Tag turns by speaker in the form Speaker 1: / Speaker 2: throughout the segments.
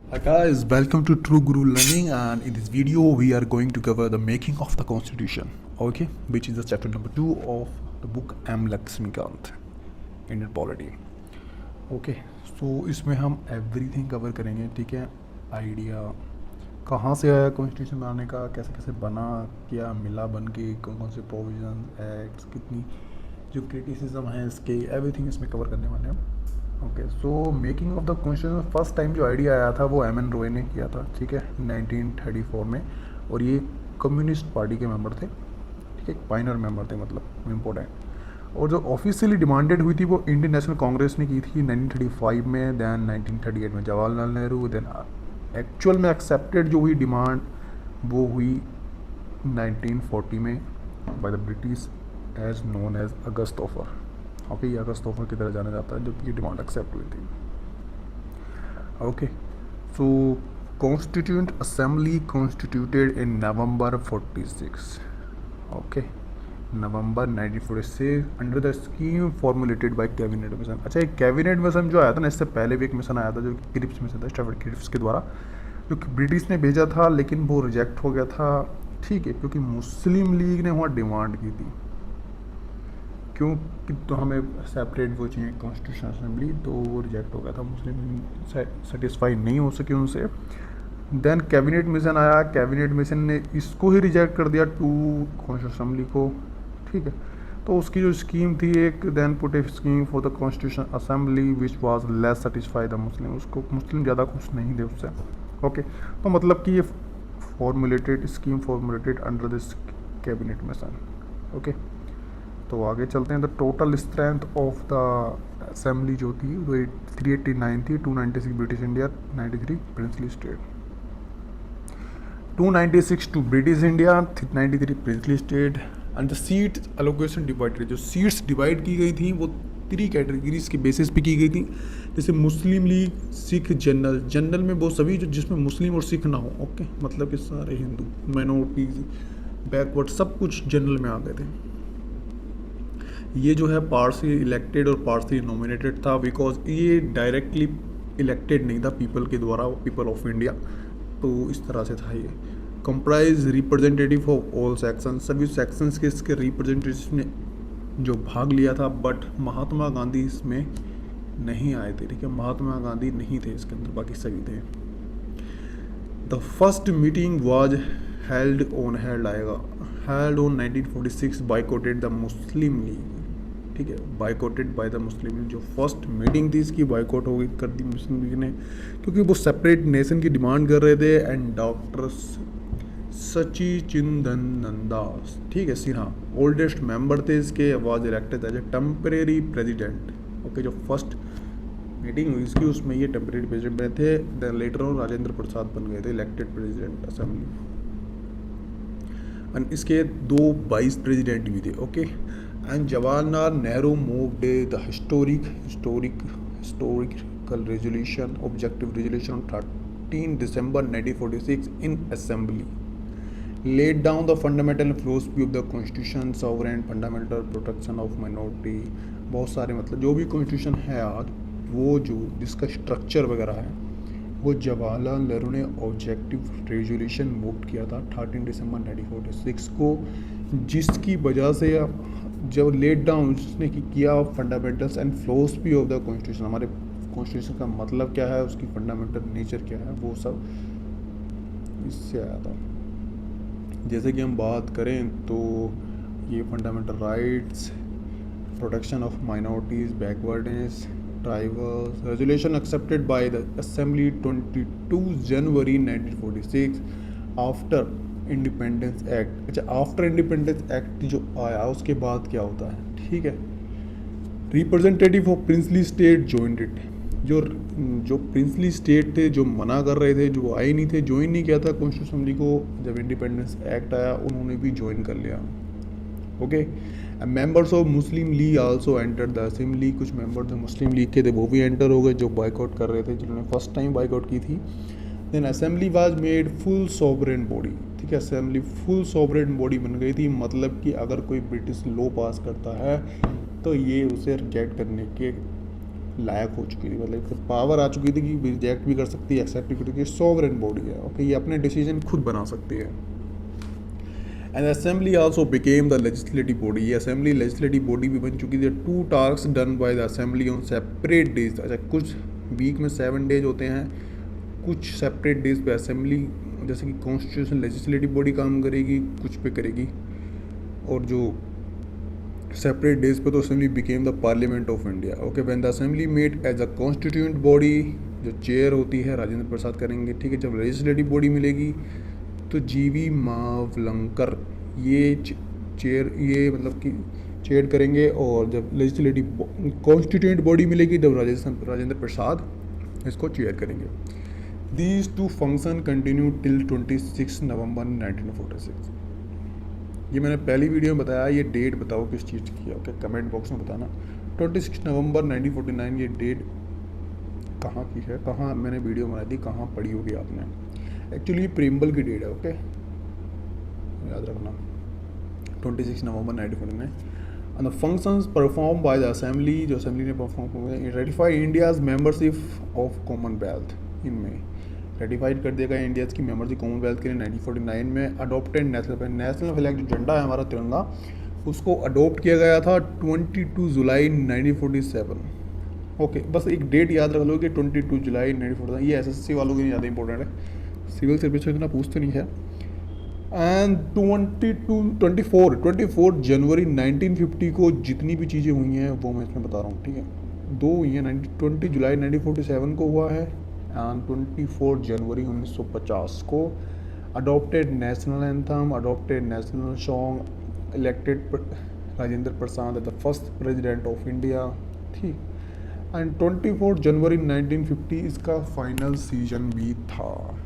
Speaker 1: Hi guys, welcome to True Guru Learning, and in this video we are going to cover the making of the constitution, okay, which is the chapter number 2 of the book M. Lakshmikant, Indian Polity. Okay, so इसमें हम everything cover करेंगे, ठीक है। Idea कहाँ से आया constitution बनाने का, कैसे कैसे बना, क्या मिला बन के, कौन कौन से प्रोविजन एक्ट्स, कितनी जो क्रिटिसिज्म है इसके, एवरीथिंग इसमें कवर करने वाले हैं। Okay, so making of the constitution first time जो आइडिया आया था वो एम एन रॉय ने किया था, ठीक है, 1934 में। और ये कम्युनिस्ट पार्टी के मेंबर थे, ठीक है, पाइनर मेंबर थे, मतलब इम्पोर्टेंट। और जो ऑफिशियली डिमांडेड हुई थी वो इंडियन नेशनल कांग्रेस ने की थी 1935 में, दैन 1938 में जवाहरलाल नेहरू, देन एक्चुअल में एक्सेप्टेड जो हुई डिमांड वो हुई 1940 में by the British as known as August offer. Okay, ये अगस्त ऑफर की तरह जाना जाता है जब ये डिमांड एक्सेप्ट हुई थी। Okay, so constituent assembly constituted in November 46, okay, November 1946 under the scheme formulated bye cabinet mission. अच्छा, एक कैबिनेट मिशन जो आया था ना, इससे पहले भी एक मिशन आया था जो क्रिप्स मिशन था, स्टैफर्ड क्रिप्स के द्वारा, जो कि ब्रिटिश ने भेजा था, लेकिन वो रिजेक्ट हो गया था, ठीक है, क्योंकि मुस्लिम लीग ने वहाँ डिमांड की थी, क्योंकि तो हमें सेपरेट वो चाहिए कॉन्स्टिट्यूशन असेंबली, तो वो रिजेक्ट हो गया था, मुस्लिम सेटिस्फाई नहीं हो सके उनसे। देन कैबिनेट मिशन आया, कैबिनेट मिशन ने इसको ही रिजेक्ट कर दिया, टू कॉन्स्टिट्यूशन असेंबली को, ठीक है। तो उसकी जो स्कीम थी एक, then put a scheme for the constitution assembly which was less satisfy the Muslim, उसको मुस्लिम ज़्यादा खुश नहीं थे उससे। ओके, तो मतलब कि ये formulated scheme formulated under this cabinet mission. Okay, तो आगे चलते हैं। The total strength of the assembly जो थी वो 389 थी, 296 British India, 93 princely state. 296 to British India, 93 princely state. And the seat allocation divided, जो सीट्स डिवाइड की गई थी वो 3 कैटेगरीज के बेसिस पे की गई थी, जैसे मुस्लिम लीग, सिख, जनरल। जनरल में वो सभी जो जिसमें मुस्लिम और सिख ना हो, ओके, मतलब कि सारे हिंदू, माइनॉरिटीज, बैकवर्ड, सब कुछ जनरल में आ गए थे। ये जो है पार्टली इलेक्टेड और पार्टली नॉमिनेटेड था, बिकॉज ये डायरेक्टली इलेक्टेड नहीं था पीपल के द्वारा, पीपल ऑफ इंडिया, तो इस तरह से था ये। Comprise representative of all section, सभी सेक्शंस के इसके रिप्रेजेंटेटिव ने जो भाग लिया था, बट महात्मा गांधी इसमें नहीं आए थे, ठीक है, महात्मा गांधी नहीं थे इसके अंदर, बाकी सभी थे। The first meeting was held आएगा, held on 1946, boycotted the Muslim League, ठीक है, boycotted by the Muslim League. जो फर्स्ट मीटिंग थी इसकी बाइकॉट हो गई, कर दी मुस्लिम लीग ने, क्योंकि वो सेपरेट नेशन की डिमांड कर रहे थे। एंड डॉक्टर सचिचिंदन दास, ठीक है, सिन्हा ओल्डेस्ट मेंबर थे इसके, was elected as a temporary president. Okay, जो फर्स्ट मीटिंग हुई इसकी उसमें ये टेम्परेरी प्रेसिडेंट बने थे, then later on Rajendra Prasad बन गए थे इलेक्टेड प्रेसिडेंट असेंबली। एंड इसके 2 वाइस प्रेसिडेंट भी थे। Okay, and Jawaharlal Nehru moved the historical resolution, objective resolution 13 December 1946 in assembly, laid down the fundamental philosophy of the constitution, sovereign, fundamental protection of minority, बहुत सारे, मतलब जो भी कॉन्स्टिट्यूशन है आज, वो जो जिसका स्ट्रक्चर वगैरह है वो जवाहरलाल नेहरू ने ऑब्जेक्टिव रेजोल्यूशन वोट किया था 13 दिसंबर 1946 को, जिसकी वजह से जब लेट डाउन उसने किया fundamentals and philosophy of the constitution, हमारे कॉन्स्टिट्यूशन का मतलब क्या है, उसकी फंडामेंटल नेचर क्या है, वो सब इससे आया था। जैसे कि हम बात करें तो ये fundamental rights, protection of minorities, backwardness, tribals, resolution accepted by the assembly 22 January 1946 after independence act. अच्छा, आफ्टर इंडिपेंडेंस एक्ट जो आया उसके बाद क्या होता है, ठीक है, representative of princely state joined it, जो जो प्रिंसली स्टेट थे, जो मना कर रहे थे, जो आए नहीं थे, ज्वाइन नहीं किया था कॉन्स्टिट्यूशन असेंबली को, जब इंडिपेंडेंस एक्ट आया उन्होंने भी ज्वाइन कर लिया। Okay, members of Muslim league also enter the assembly, कुछ मेंबर जो मुस्लिम लीग के थे वो भी एंटर हो गए, जो बाइकआउट कर रहे थे, जिन्होंने फर्स्ट टाइम बाइकआउट की थी। Then assembly was made full sovereign body, ठीक है, असेंबली फुल सॉवरेन बॉडी बन गई थी, मतलब कि अगर कोई ब्रिटिश लॉ पास करता है तो ये उसे रिजेक्ट करने के लायक हो चुकी थी, मतलब पावर आ चुकी थी कि रिजेक्ट भी कर सकती है, एक्सेप्ट भी कर सकती है, सॉवरेन बॉडी है, ओके, ये अपने डिसीजन खुद बना सकती है। And assembly also became the legislative body, ये असेंबली लेजिस्लेटिव बॉडी भी बन चुकी थी। 2 task done by the assembly on separate days, अच्छा कुछ वीक में 7 डेज होते हैं, कुछ सेपरेट डेज पे असेंबली जैसे कि कॉन्स्टिट्यूशन लेजिस्लेटिव बॉडी काम करेगी, कुछ पे करेगी, और जो सेपरेट डेज पे तो assembly became the parliament of India, okay. When the assembly met as a constituent body, जो चेयर होती है राजेंद्र प्रसाद करेंगे, ठीक है। जब लेजिस्लेटिव बॉडी मिलेगी तो जीवी मावलंकर ये चेयर, ये मतलब कि चेयर करेंगे, और जब लेजिस्लेटिव कॉन्स्टिट्यूएंट बॉडी मिलेगी जब राजेंद्र प्रसाद इसको चेयर करेंगे। दीज 2 फंक्शन कंटिन्यू टिल 26 नवंबर 1946। ये मैंने पहली वीडियो में बताया, ये डेट बताओ किस चीज़ की है, ओके, कमेंट बॉक्स में बताना। 26 नवंबर 1949 ये डेट कहाँ की है, कहाँ मैंने वीडियो बनाई थी, कहाँ पढ़ी होगी आपने। एक्चुअली प्रेम्बल की डेट है, ओके, याद रखना, 26 नवंबर 1949। And the functions perform by the assembly, जो असेंबली ने परफॉर्म किया, ratify India's membership of Commonwealth, इनमें रेटिफाइड कर दिया गया इंडिया की मेंबरशिप कॉमनवेल्थ के लिए 1949 में। अडोप्टेड नेशनल फ्लैग, जो झंडा है हमारा तिरंगा, उसको अडोप्ट किया गया था 22 जुलाई 1947, ओके। बस एक डेट याद रख लो कि 22 जुलाई 1947, ये एसएससी वालों के लिए ज़्यादा इंपॉर्टेंट है, सिविल सर्विस में इतना पूछते नहीं है। एंड 24 जनवरी 1950 को जितनी भी चीज़ें हुई हैं वो मैं इसमें बता रहा हूँ, ठीक है। 2 हुई हैं, 20 जुलाई 1947 को हुआ है, एंड 24 जनवरी 1950 को adopted national anthem, adopted national song, elected Rajendra Prasad the first president of India, ठीक। एंड 24 जनवरी 1950 इसका फाइनल सीजन भी था,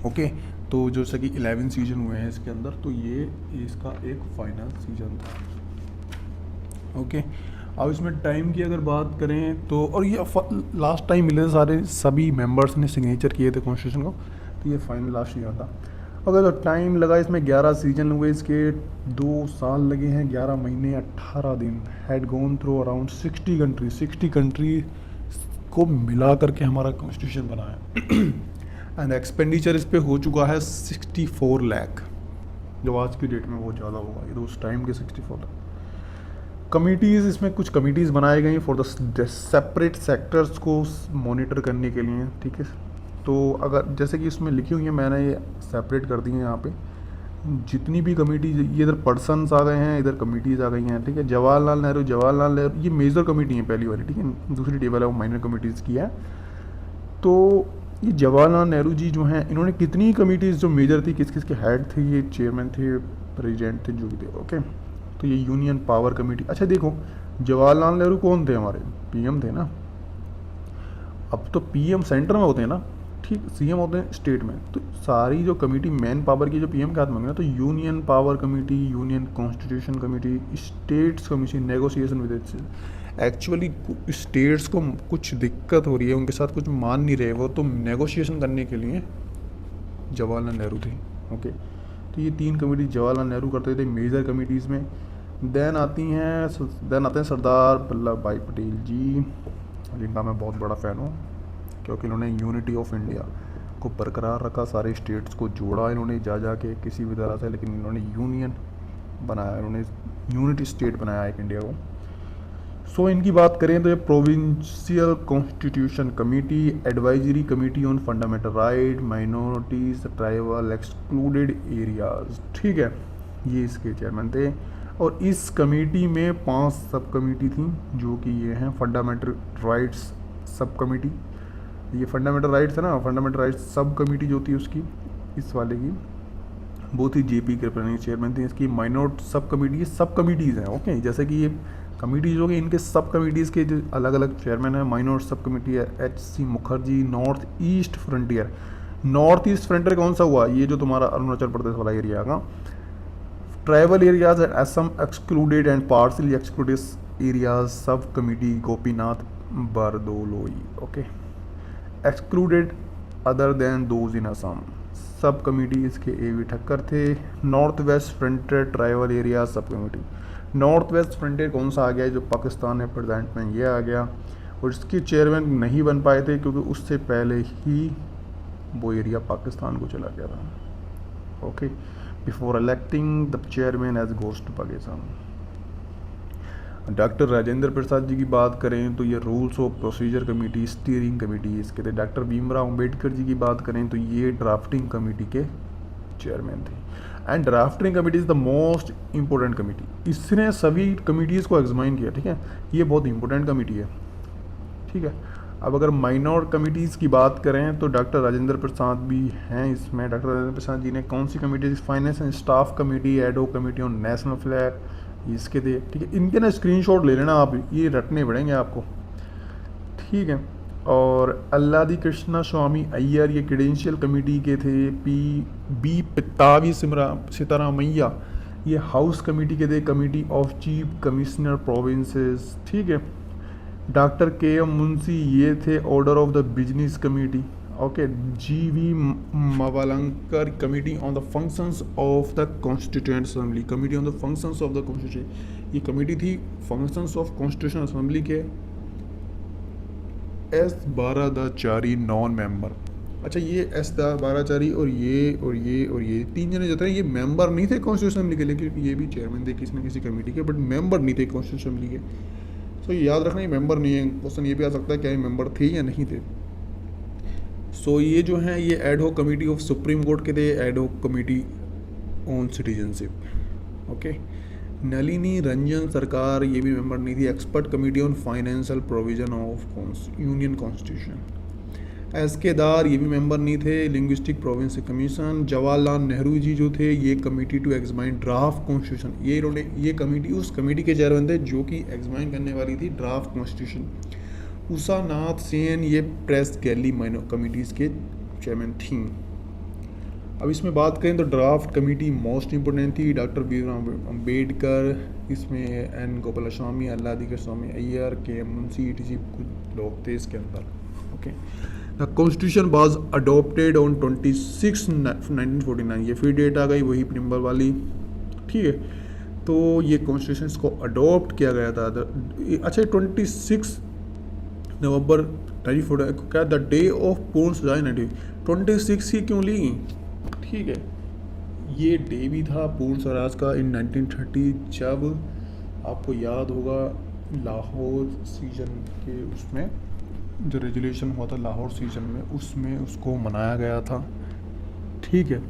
Speaker 1: ओके। तो जैसे कि 11 सीजन हुए हैं इसके अंदर, तो ये इसका एक फाइनल सीजन था, ओके। अब इसमें टाइम की अगर बात करें तो, और ये लास्ट टाइम मिले सारे सभी मेंबर्स ने सिग्नेचर किए थे कॉन्स्टिट्यूशन को, तो ये फाइनल लास्ट ईयर था। अगर तो टाइम लगा इसमें 11 सीजन हुए इसके, 2 साल लगे हैं, 11 महीने 18 दिन। Had gone through around 60 country को मिला करके हमारा कॉन्स्टिट्यूशन बना है। एंड एक्सपेंडिचर इस पर हो चुका है 64 लाख, जो आज की डेट में बहुत ज़्यादा होगा, ये तो उस टाइम के 64 लाख। कमिटीज़, इसमें कुछ कमिटीज़ बनाए गई फॉर द सेपरेट सेक्टर्स को मॉनिटर करने के लिए, ठीक है। तो अगर जैसे कि इसमें लिखी हुई है, मैंने ये सेपरेट कर दी है यहाँ पे, जितनी भी कमिटीज, ये इधर पर्सनस आ गए हैं, इधर कमिटीज़ आ गई हैं, ठीक है। जवाहरलाल नेहरू ये मेजर कमेटी है पहली वाली, ठीक है। दूसरी टेबल है वो माइनर कमिटीज़ की है। तो ये जवाहरलाल नेहरू जी जो हैं, इन्होंने कितनी कमिटीज़ जो मेजर थी, किस किस के हेड थे, ये चेयरमैन थे, प्रेसिडेंट थे, जो भी थे, ओके। तो ये यूनियन पावर कमेटी, अच्छा देखो, जवाहरलाल नेहरू कौन थे हमारे, पीएम थे ना। अब तो पीएम सेंटर में होते हैं ना, ठीक, सीएम होते हैं स्टेट में। तो सारी जो कमेटी मेन पावर की जो पीएम के हाथ में है ना, तो union power committee, union constitution committee, states commission, negotiation with actually states को कुछ दिक्कत हो रही है, उनके साथ कुछ मान नहीं रहे वो, तो नेगोशिएशन करने के लिए जवाहरलाल नेहरू थे, ओके। तो ये 3 कमेटी जवाहरलाल नेहरू करते थे मेजर कमेटीज़ में। देन आते हैं सरदार वल्लभ भाई पटेल जी, जिनका मैं बहुत बड़ा फ़ैन हूँ, क्योंकि इन्होंने यूनिटी ऑफ इंडिया को बरकरार रखा, सारे स्टेट्स को जोड़ा इन्होंने जा के किसी भी तरह से, लेकिन इन्होंने यूनियन बनाया, इन्होंने यूनिटी स्टेट बनाया एक इंडिया को। सो इनकी बात करें तो ये provincial constitution committee, advisory committee on fundamental right, minorities, tribal excluded areas, ठीक है, ये इसके चेयरमैन थे। और इस कमेटी में 5 सब कमेटी थी, जो कि ये हैं फंडामेंटल राइट्स सब कमेटी, ये फंडामेंटल राइट्स है ना, फंडामेंटल राइट्स सब कमेटी जो थी उसकी, इस वाले की, वो थी जेपी कृपलानी चेयरमैन थी। इसकी माइनॉरिटी सब कमेटी, ये सब कमेटीज़ हैं, ओके। जैसे कि ये कमेटीज़ हो गई, इनके सब कमेटीज़ के जो अलग अलग चेयरमैन हैं। माइनॉरिटी सब कमेटी है HC Mukherjee. North east frontier, north east frontier कौन सा हुआ, ये जो तुम्हारा अरुणाचल प्रदेश वाला एरिया का। Tribal areas and Assam excluded and partially excluded areas sub committee Gopinath Bardoloi, okay. Excluded other than those in Assam, sub committee इसके AV ठक्कर थे। North west frontier tribal area sub committee, north west frontier कौन सा आ गया, जो पाकिस्तान है प्रेजेंट में, ये आ गया। और इसके चेयरमैन नहीं बन पाए थे क्योंकि उससे पहले ही वो एरिया पाकिस्तान को चला गया था। Okay, before electing the chairman as goes to Pakistan. Doctor Rajendra Prasad ji की बात करें तो ये rules of procedure committee, steering committee इसके थे। डॉक्टर भीमराव अंबेडकर जी की बात करें तो ये ड्राफ्टिंग कमेटी के चेयरमैन थे। And drafting committee is the most important committee, इसने सभी कमेटीज़ को एग्जामाइन किया, ठीक है, ये बहुत इंपॉर्टेंट कमेटी है, ठीक है। अब अगर माइनर कमेटीज़ की बात करें तो डॉक्टर राजेंद्र प्रसाद भी हैं इसमें। डॉक्टर राजेंद्र प्रसाद जी ने कौन सी committee, finance and staff committee, ad hoc committee on national flag, इसके थे, ठीक है। इनके ना स्क्रीनशॉट ले लेना आप, ये रटने पड़ेंगे आपको, ठीक है। और अल्लादी कृष्णा स्वामी अय्यर ये क्रेडेंशियल कमेटी के थे। बी पितावी सितारामैया ये हाउस कमेटी के थे, committee of chief commissioner provinces, ठीक है। डॉक्टर के एम मुंशी ये थे order of the business committee, okay. G V. Mavalankar committee on the functions of the constituent assembly, committee on the functions of the constitution, ये committee थी functions of constitution assembly के। S Varadachari non member, अच्छा ये S बाराचारी और ये तीन जने जो थे ये मेंबर नहीं थे कॉन्स्टिट्यूशन असेंबली के, लेकिन ये भी चेयरमैन थे किसी न किसी कमेटी के, बट मेंबर नहीं थे कॉन्स्टिट्यूशन असेंबली के। सो याद रखना ये मेंबर नहीं है, क्वेश्चन ये भी आ सकता है क्या ये मेंबर थे या नहीं थे। सो ये जो है ये ad hoc committee of supreme court के थे, ad hoc committee on citizenship, okay. Nalini Ranjan Sarkar ये भी मेंबर नहीं थी, expert committee on financial provision of union constitution. S K Dar ये भी मेंबर नहीं थे, linguistic province commission. Jawaharlal Nehru ji जो थे ये committee to examine draft constitution, ये इन्होंने ये कमेटी उस कमेटी के चेयरमैन थे जो कि एग्जामाइन करने वाली थी ड्राफ्ट कॉन्स्टिट्यूशन। उषा नाथ सेन ये प्रेस गैली माइनर कमेटीज़ के चेयरमैन थी। अब इसमें बात करें तो ड्राफ्ट कमेटी मोस्ट इंपोर्टेंट थी, डॉक्टर भीमराव अम्बेडकर, इसमें एन गोपालास्वामी, अल्लादी कृष्णस्वामी अय्यर, के एम मुंशी, ईटीसी कुछ लोग थे इसके अंदर, okay. The constitution was adopted on 26 1949, ये फिर डेट आ गई वही प्रिम्बल वाली, ठीक है। तो ये कॉन्स्टिट्यूशन को अडोप्ट किया गया था अच्छा 26 नवंबर 1940 क्या द डे ऑफ पूर्ण स्वराज 26 ही क्यों ली, ठीक है। ये डे भी था पूर्ण स्वराज का इन 1930, जब आपको याद होगा लाहौर सीजन के उसमें जो रेजोल्यूशन हुआ था लाहौर सीजन में, उसमें उसको मनाया गया था, ठीक है।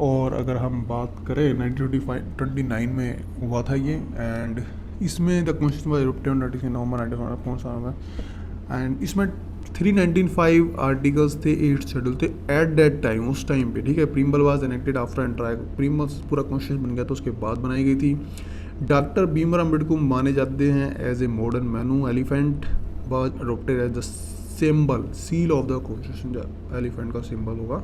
Speaker 1: और अगर हम बात करें 1929 में हुआ था ये, एंड इसमें the constitution was adopted on 30 नवंबर 1949 में, एंड इसमें 395 आर्टिकल्स थे, 8 शेड्यूल थे एट दैट टाइम, उस टाइम पे, ठीक है। Preamble was enacted after end try, preamble पूरा कॉन्स्टिट्यूशन बन गया तो उसके बाद बनाई गई थी। डॉक्टर भीमराव अम्बेडकर माने जाते हैं as a modern Manu, elephant was adopted as the symbol seal of the constitution, elephant का सिंबल होगा।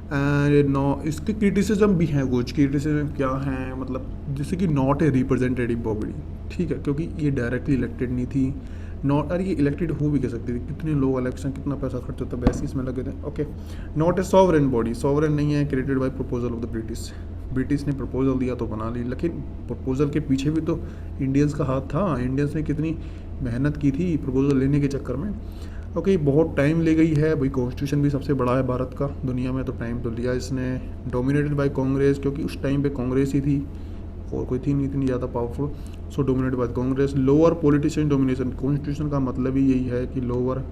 Speaker 1: एंड नो इसके क्रिटिसिज्म भी हैं, कुछ क्रिटिसिज्म क्या हैं, मतलब जैसे कि नॉट ए रिप्रेजेंटेटिव बॉडी, ठीक है, क्योंकि ये डायरेक्टली इलेक्टेड नहीं थी, नॉट, अरे ये इलेक्टेड हो भी कह सकती थी, कितने लोग इलेक्शन कितना पैसा खर्च होता है वैसे इसमें लगे थे, okay. Not a sovereign body, sovereign नहीं है, created by proposal of the British ने प्रपोजल दिया तो बना ली, लेकिन प्रपोजल के पीछे भी तो इंडियंस का हाथ था, इंडियंस ने कितनी मेहनत की थी प्रपोजल लेने के चक्कर में, ओके। बहुत टाइम ले गई है भाई, कॉन्स्टिट्यूशन भी सबसे बड़ा है भारत का दुनिया में, तो टाइम तो लिया इसने। डोमिनेटेड बाय कांग्रेस, क्योंकि उस टाइम पे कांग्रेस ही थी और कोई थी नहीं इतनी ज़्यादा powerful, so dominated by Congress. Lower politician domination, constitution का मतलब ही यही है कि लोअर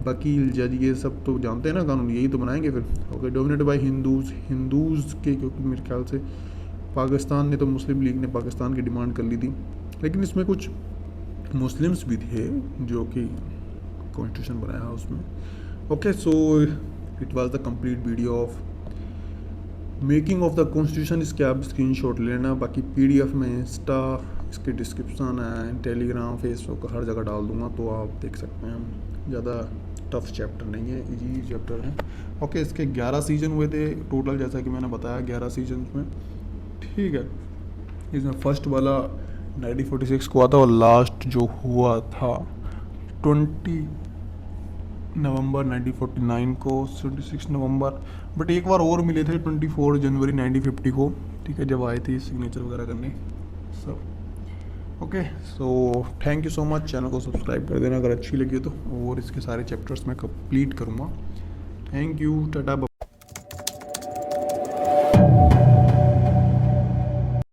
Speaker 1: वकील जज ये सब तो जानते हैं ना कानून, यही तो बनाएंगे फिर, ओके। डोमिनेटेड बाय हिंदूज़ के, क्योंकि मेरे ख्याल से पाकिस्तान ने तो मुस्लिम लीग ने पाकिस्तान की डिमांड कर ली थी, लेकिन इसमें कुछ मुस्लिम्स भी थे जो कि कॉन्स्टिट्यूशन बनाया उसमें, okay. So it was the complete video of making of the constitution. इसके आप स्क्रीनशॉट लेना, बाकी पीडीएफ में इंस्टा इसके डिस्क्रिप्शन है, टेलीग्राम, फेसबुक हर जगह डाल दूंगा, तो आप देख सकते हैं। ज़्यादा टफ चैप्टर नहीं है, इजी चैप्टर है, ओके। इसके 11 सीजन हुए थे टोटल, जैसा कि मैंने बताया 11 सीजन में, ठीक है। इसमें फर्स्ट वाला 1946 को हुआ था और लास्ट जो हुआ था 20 नवंबर 1949 को, 26 नवंबर, बट एक बार और मिले थे 24 जनवरी 1950 को, ठीक है, जब आए थे सिग्नेचर वगैरह करने सब, okay, so thank you so much. Channel को सब्सक्राइब कर देना अगर अच्छी लगी तो, और इसके सारे चैप्टर्स मैं कंप्लीट करूँगा। Thank you, Tata.